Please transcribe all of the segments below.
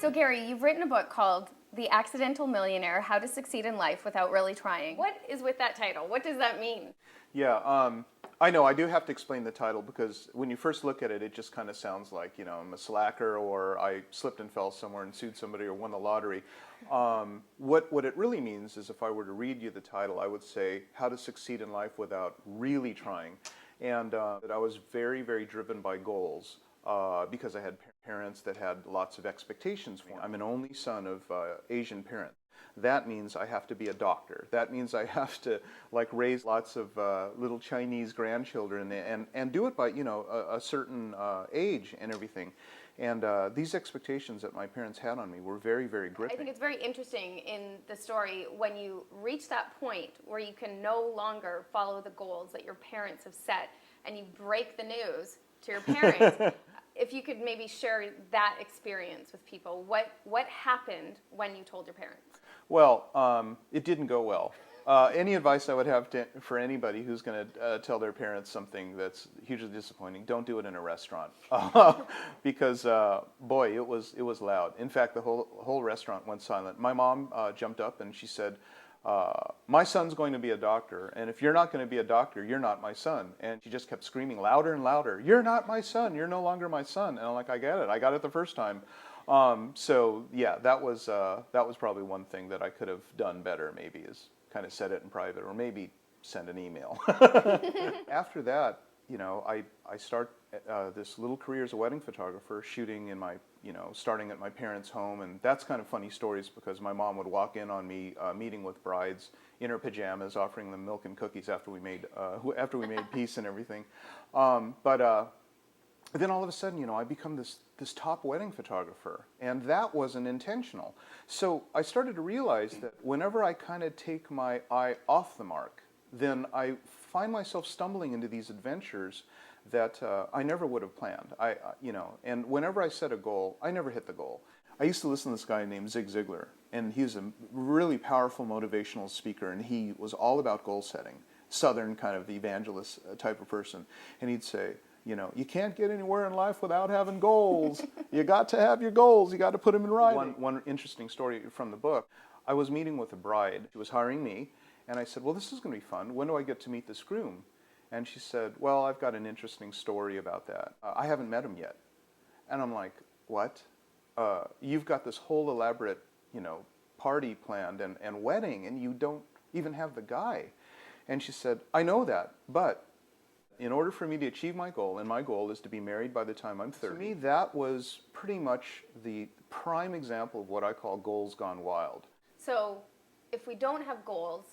So Gary, you've written a book called The Accidental Millionaire, How to Succeed in Life Without Really Trying. What is with that title? What does that mean? Yeah, I know I do have to explain the title because when you first look at it, it just kind of sounds like, I'm a slacker or I slipped and fell somewhere and sued somebody or won the lottery. What it really means is if I were to read you the title, I would say How to Succeed in Life Without Really Trying. And that I was very, very driven by goals because I had parents that had lots of expectations for me. I'm an only son of Asian parents. That means I have to be a doctor. That means I have to raise lots of little Chinese grandchildren and do it by a certain age and everything. And these expectations that my parents had on me were very, very gripping. I think it's very interesting in the story when you reach that point where you can no longer follow the goals that your parents have set and you break the news to your parents. If you could maybe share that experience with people, what happened when you told your parents? Well, it didn't go well. Any advice I would have for anybody who's going to tell their parents something that's hugely disappointing, don't do it in a restaurant. Because, boy, it was loud. In fact, the whole restaurant went silent. My mom jumped up and she said, my son's going to be a doctor, and if you're not going to be a doctor, you're not my son. And she just kept screaming louder and louder, you're not my son, you're no longer my son. And I'm like, I get it, I got it the first time. So yeah, that was probably one thing that I could have done better, maybe, is kind of said it in private or maybe send an email. After that, I start this little career as a wedding photographer, shooting in my, starting at my parents' home, and that's kind of funny stories because my mom would walk in on me meeting with brides in her pajamas, offering them milk and cookies after we made peace and everything. But then all of a sudden, I become this top wedding photographer, and that wasn't intentional. So I started to realize that whenever I kind of take my eye off the mark, then I find myself stumbling into these adventures that I never would have planned. And whenever I set a goal, I never hit the goal. I used to listen to this guy named Zig Ziglar, and he's a really powerful motivational speaker, and he was all about goal setting, Southern kind of evangelist type of person. And he'd say, you can't get anywhere in life without having goals. You got to have your goals. You got to put them in writing. One interesting story from the book, I was meeting with a bride. She was hiring me, and I said, well, this is going to be fun. When do I get to meet this groom? And she said, well, I've got an interesting story about that. I haven't met him yet. And I'm like, what? You've got this whole elaborate, party planned and wedding, and you don't even have the guy. And she said, I know that, but in order for me to achieve my goal, and my goal is to be married by the time I'm 30, to me that was pretty much the prime example of what I call goals gone wild. So if we don't have goals,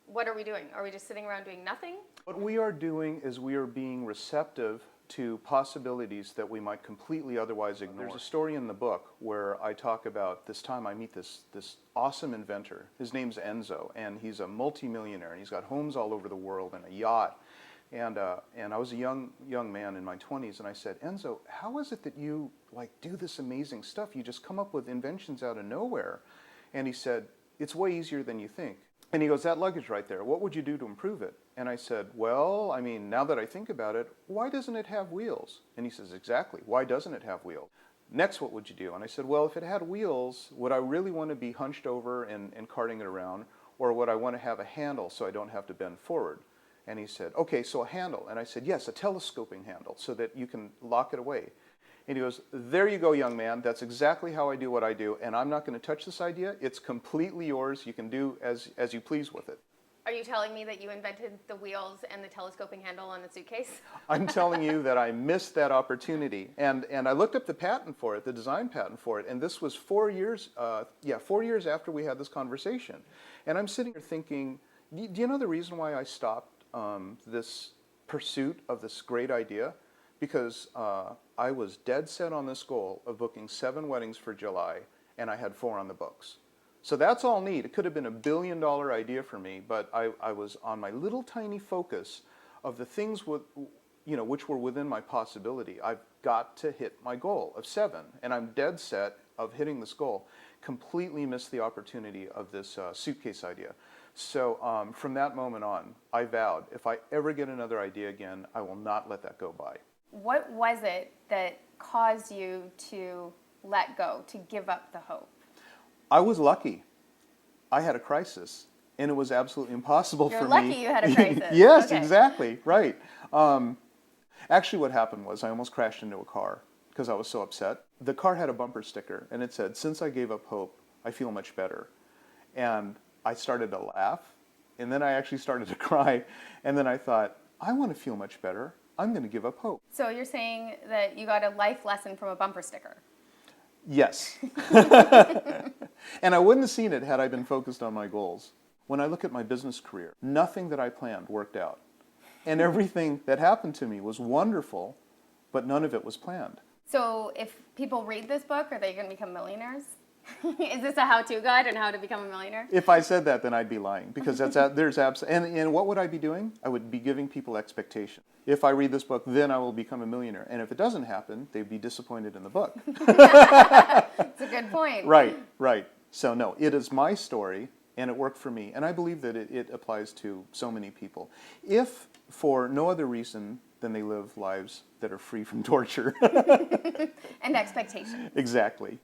what are we doing? Are we just sitting around doing nothing? What we are doing is we are being receptive to possibilities that we might completely otherwise ignore. There's a story in the book where I talk about this time I meet this awesome inventor. His name's Enzo, and he's a multimillionaire, and he's got homes all over the world and a yacht. And I was a young man in my 20s, and I said, Enzo, how is it that you do this amazing stuff? You just come up with inventions out of nowhere. And he said, it's way easier than you think. And he goes, that luggage right there, what would you do to improve it? And I said, well, I mean, now that I think about it, why doesn't it have wheels? And he says, exactly, why doesn't it have wheels? Next, what would you do? And I said, well, if it had wheels, would I really want to be hunched over and carting it around, or would I want to have a handle so I don't have to bend forward? And he said, okay, so a handle. And I said, yes, a telescoping handle so that you can lock it away. And he goes, there you go, young man. That's exactly how I do what I do. And I'm not going to touch this idea. It's completely yours. You can do as you please with it. Are you telling me that you invented the wheels and the telescoping handle on the suitcase? I'm telling you that I missed that opportunity. And I looked up the patent for it, the design patent for it. And this was 4 years, 4 years after we had this conversation. And I'm sitting here thinking, do you know the reason why I stopped this pursuit of this great idea? Because I was dead set on this goal of booking 7 weddings for July, and I had 4 on the books. So that's all neat. It could have been a $1 billion idea for me, but I was on my little tiny focus of the things which were within my possibility. I've got to hit my goal of 7, and I'm dead set of hitting this goal. Completely missed the opportunity of this suitcase idea. So from that moment on, I vowed, if I ever get another idea again, I will not let that go by. What was it that caused you to let go, to give up the hope? I was lucky. I had a crisis, and it was absolutely impossible You're for lucky me. you had a crisis. Yes, Okay. exactly, right. Actually, what happened was I almost crashed into a car because I was so upset. The car had a bumper sticker, and it said, "Since I gave up hope, I feel much better." And I started to laugh, and then I actually started to cry, and then I thought, I want to feel much better. I'm going to give up hope. So you're saying that you got a life lesson from a bumper sticker? Yes. And I wouldn't have seen it had I been focused on my goals. When I look at my business career, nothing that I planned worked out. And everything that happened to me was wonderful, but none of it was planned. So if people read this book, are they going to become millionaires? Is this a how-to guide on how to become a millionaire? If I said that, then I'd be lying, because there's and what would I be doing? I would be giving people expectation. If I read this book, then I will become a millionaire. And if it doesn't happen, they'd be disappointed in the book. That's a good point. Right, right. So no, it is my story, and it worked for me. And I believe that it applies to so many people. If for no other reason than they live lives that are free from torture. And expectation. Exactly.